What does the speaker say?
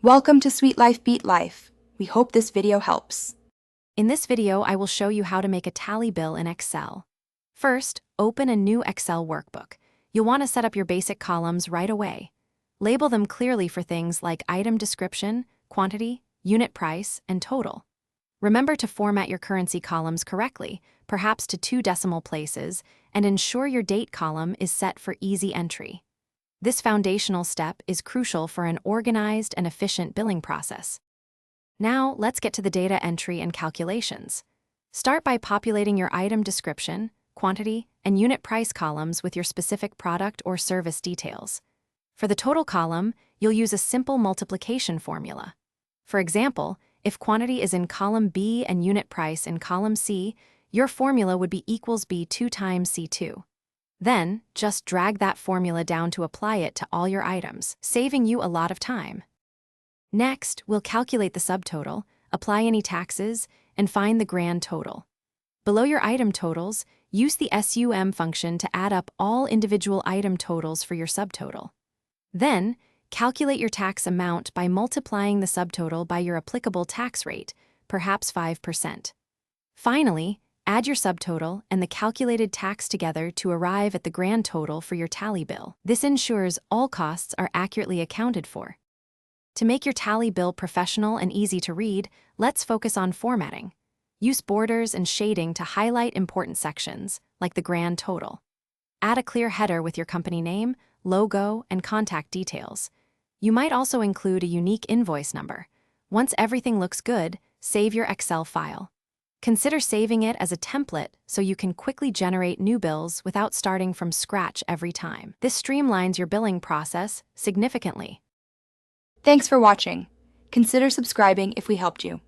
Welcome to Sweet Life Beat Life. We hope this video helps. In this video, I will show you how to make a tally bill in Excel. First, open a new Excel workbook. You'll want to set up your basic columns right away. Label them clearly for things like item description, quantity, unit price, and total. Remember to format your currency columns correctly, perhaps to 2 decimal places, and ensure your date column is set for easy entry. This foundational step is crucial for an organized and efficient billing process. Now, let's get to the data entry and calculations. Start by populating your item description, quantity, and unit price columns with your specific product or service details. For the total column, you'll use a simple multiplication formula. For example, if quantity is in column B and unit price in column C, your formula would be equals B2 times C2. Then, just drag that formula down to apply it to all your items, saving you a lot of time. Next, we'll calculate the subtotal, apply any taxes, and find the grand total. Below your item totals, use the SUM function to add up all individual item totals for your subtotal. Then, calculate your tax amount by multiplying the subtotal by your applicable tax rate, perhaps 5%. Finally, add your subtotal and the calculated tax together to arrive at the grand total for your tally bill. This ensures all costs are accurately accounted for. To make your tally bill professional and easy to read, let's focus on formatting. Use borders and shading to highlight important sections, like the grand total. Add a clear header with your company name, logo, and contact details. You might also include a unique invoice number. Once everything looks good, save your Excel file. Consider saving it as a template so you can quickly generate new bills without starting from scratch every time. This streamlines your billing process significantly. Thanks for watching. Consider subscribing if we helped you.